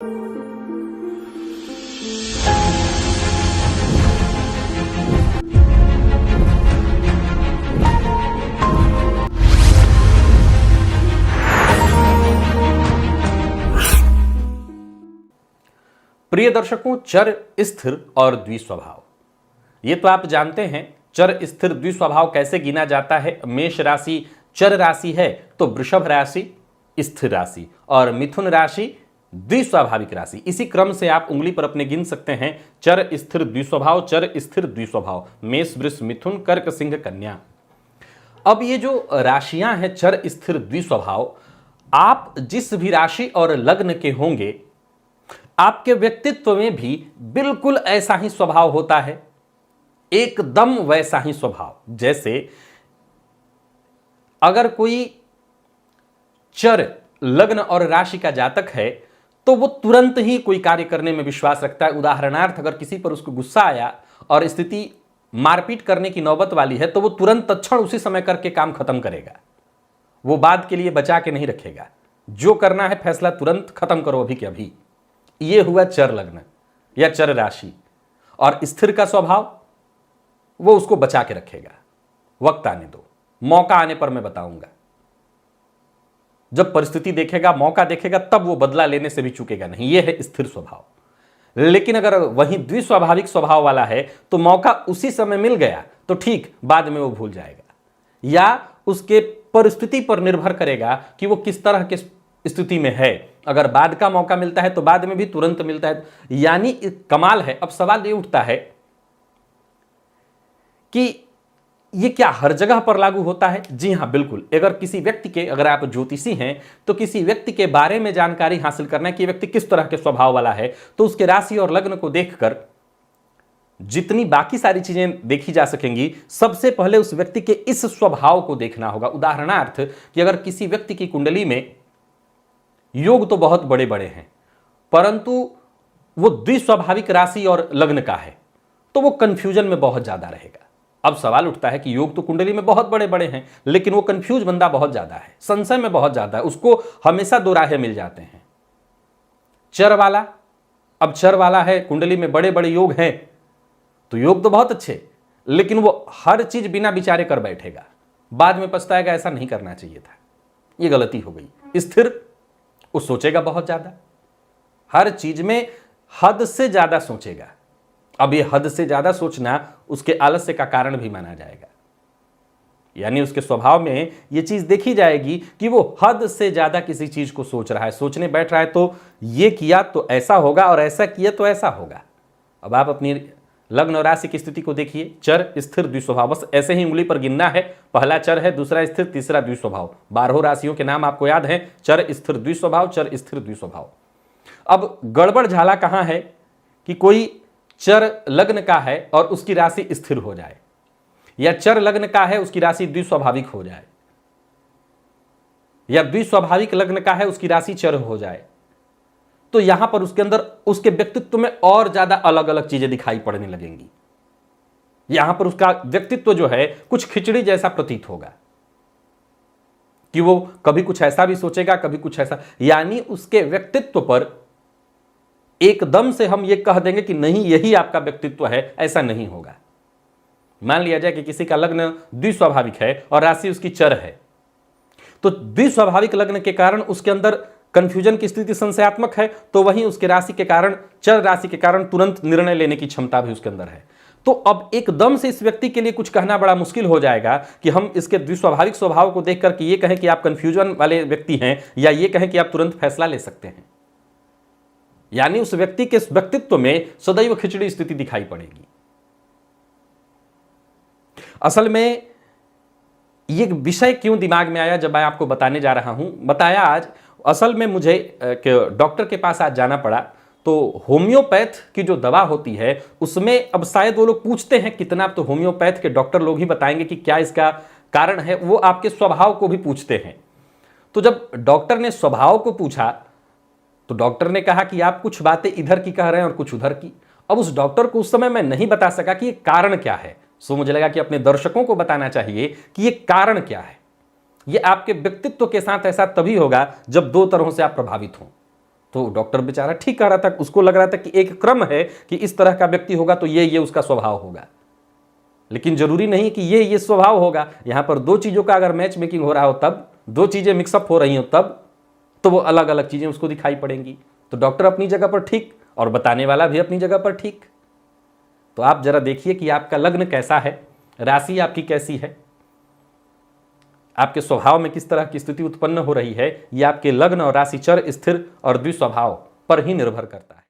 प्रिय दर्शकों, चर, स्थिर और द्विस्वभाव, ये तो आप जानते हैं। चर, स्थिर, द्विस्वभाव कैसे गिना जाता है? मेष राशि चर राशि है तो वृषभ राशि स्थिर राशि और मिथुन राशि द्विस्वाभाविक राशि। इसी क्रम से आप उंगली पर अपने गिन सकते हैं। चर, स्थिर, द्विस्वभाव, चर, स्थिर, द्विस्वभाव, मेष, वृष, मिथुन, कर्क, सिंह, कन्या। अब ये जो राशियां हैं चर, स्थिर, द्विस्वभाव, आप जिस भी राशि और लग्न के होंगे, आपके व्यक्तित्व में भी बिल्कुल ऐसा ही स्वभाव होता है, एकदम वैसा ही स्वभाव। जैसे अगर कोई चर लग्न और राशि का जातक है तो वो तुरंत ही कोई कार्य करने में विश्वास रखता है। उदाहरणार्थ, अगर किसी पर उसको गुस्सा आया और स्थिति मारपीट करने की नौबत वाली है तो वो तुरंत तत्क्षण उसी समय करके काम खत्म करेगा। वो बाद के लिए बचा के नहीं रखेगा। जो करना है फैसला तुरंत खत्म करो, अभी के अभी। ये हुआ चर लग्न या चर राशि। और स्थिर का स्वभाव, वो उसको बचा के रखेगा। वक्त आने दो, मौका आने पर मैं बताऊंगा। जब परिस्थिति देखेगा, मौका देखेगा, तब वो बदला लेने से भी चूकेगा नहीं। यह है स्थिर स्वभाव। लेकिन अगर वही द्विस्वाभाविक स्वभाव वाला है तो मौका उसी समय मिल गया तो ठीक, बाद में वो भूल जाएगा, या उसके परिस्थिति पर निर्भर करेगा कि वो किस तरह के स्थिति में है। अगर बाद का मौका मिलता है तो बाद में भी तुरंत मिलता है। यानी कमाल है। अब सवाल ये उठता है कि ये क्या हर जगह पर लागू होता है? जी हां, बिल्कुल। अगर किसी व्यक्ति के, अगर आप ज्योतिषी हैं तो किसी व्यक्ति के बारे में जानकारी हासिल करना है कि व्यक्ति किस तरह के स्वभाव वाला है, तो उसके राशि और लग्न को देखकर जितनी बाकी सारी चीजें देखी जा सकेंगी, सबसे पहले उस व्यक्ति के इस स्वभाव को देखना होगा। उदाहरणार्थ कि अगर किसी व्यक्ति की कुंडली में योग तो बहुत बड़े बड़े हैं परंतु वो द्विस्वाभाविक राशि और लग्न का है, तो वो कंफ्यूजन में बहुत ज्यादा रहेगा। अब सवाल उठता है कि योग तो कुंडली में बहुत बड़े बड़े हैं लेकिन वो कंफ्यूज बंदा बहुत ज्यादा है, संशय में बहुत ज्यादा है, उसको हमेशा दो राहें मिल जाते हैं। चर वाला, अब चर वाला है, कुंडली में बड़े बड़े योग हैं तो योग तो बहुत अच्छे, लेकिन वो हर चीज बिना विचारे कर बैठेगा, बाद में पछताएगा ऐसा नहीं करना चाहिए था, ये गलती हो गई। स्थिर, वो सोचेगा बहुत ज्यादा, हर चीज में हद से ज्यादा सोचेगा। अब ये हद से ज्यादा सोचना उसके आलस्य का कारण भी माना जाएगा। यानी उसके स्वभाव में ये चीज देखी जाएगी कि वो हद से ज्यादा किसी चीज को सोच रहा है, सोचने बैठ रहा है तो ये किया तो ऐसा होगा और ऐसा किया तो ऐसा होगा। अब आप अपनी लग्न और राशि की स्थिति को देखिए। चर, स्थिर, द्विस्वभाव, बस ऐसे ही उंगली पर गिनना है। पहला चर है, दूसरा स्थिर, तीसरा द्विस्वभाव। 12 राशियों के नाम आपको याद है, चर, स्थिर, द्विस्वभाव, चर, स्थिर, द्विस्वभाव। अब गड़बड़ झाला कहां है कि कोई चर लग्न का है और उसकी राशि स्थिर हो जाए, या चर लग्न का है उसकी राशि द्विस्वाभाविक हो जाए, या द्विस्वाभाविक लग्न का है उसकी राशि चर हो जाए, तो यहां पर उसके अंदर उसके व्यक्तित्व में और ज्यादा अलग अलग चीजें दिखाई पड़ने लगेंगी। यहां पर उसका व्यक्तित्व जो है कुछ खिचड़ी जैसा प्रतीत होगा कि वो कभी कुछ ऐसा भी सोचेगा, कभी कुछ ऐसा। यानी उसके व्यक्तित्व पर एकदम से हम ये कह देंगे कि नहीं यही आपका व्यक्तित्व है, ऐसा नहीं होगा। मान लिया जाए कि किसी का लग्न द्विस्वाभाविक है और राशि उसकी चर है, तो द्विस्वाभाविक लग्न के कारण उसके अंदर कंफ्यूजन की स्थिति संशयात्मक है, तो वहीं उसके राशि के कारण, चर राशि के कारण तुरंत निर्णय लेने की क्षमता भी उसके अंदर है। तो अब एकदम से इस व्यक्ति के लिए कुछ कहना बड़ा मुश्किल हो जाएगा कि हम इसके द्विस्वाभाविक स्वभाव को देखकर कि ये कहें कि आप कंफ्यूजन वाले व्यक्ति हैं, या ये कहें कि आप तुरंत फैसला ले सकते हैं। यानी उस व्यक्ति के व्यक्तित्व में सदैव खिचड़ी स्थिति दिखाई पड़ेगी। असल में ये विषय क्यों दिमाग में आया, जब मैं आपको बताने जा रहा हूं, बताया आज। असल में मुझे डॉक्टर के पास आज जाना पड़ा, तो होम्योपैथ की जो दवा होती है उसमें अब शायद वो लोग पूछते हैं कितना, तो होम्योपैथ के डॉक्टर लोग ही बताएंगे कि क्या इसका कारण है। वो आपके स्वभाव को भी पूछते हैं। तो जब डॉक्टर ने स्वभाव को पूछा तो डॉक्टर ने कहा कि आप कुछ बातें इधर की कह रहे हैं और कुछ उधर की। अब उस डॉक्टर को उस समय मैं नहीं बता सका कि ये कारण क्या है, सो मुझे लगा कि अपने दर्शकों को बताना चाहिए कि ये कारण क्या है। ये आपके व्यक्तित्व के साथ ऐसा तभी होगा जब दो तरहों से आप प्रभावित हों। तो डॉक्टर बेचारा ठीक कह रहा था, उसको लग रहा था कि एक क्रम है कि इस तरह का व्यक्ति होगा तो ये उसका स्वभाव होगा, लेकिन जरूरी नहीं कि ये स्वभाव होगा। यहां पर दो चीजों का अगर मैच मेकिंग हो रहा हो, तब दो चीजें मिक्सअप हो रही हो तब, तो वो अलग अलग चीजें उसको दिखाई पड़ेंगी। तो डॉक्टर अपनी जगह पर ठीक और बताने वाला भी अपनी जगह पर ठीक। तो आप जरा देखिए कि आपका लग्न कैसा है, राशि आपकी कैसी है, आपके स्वभाव में किस तरह की स्थिति उत्पन्न हो रही है। यह आपके लग्न और राशि चर, स्थिर और द्विस्वभाव पर ही निर्भर करता है।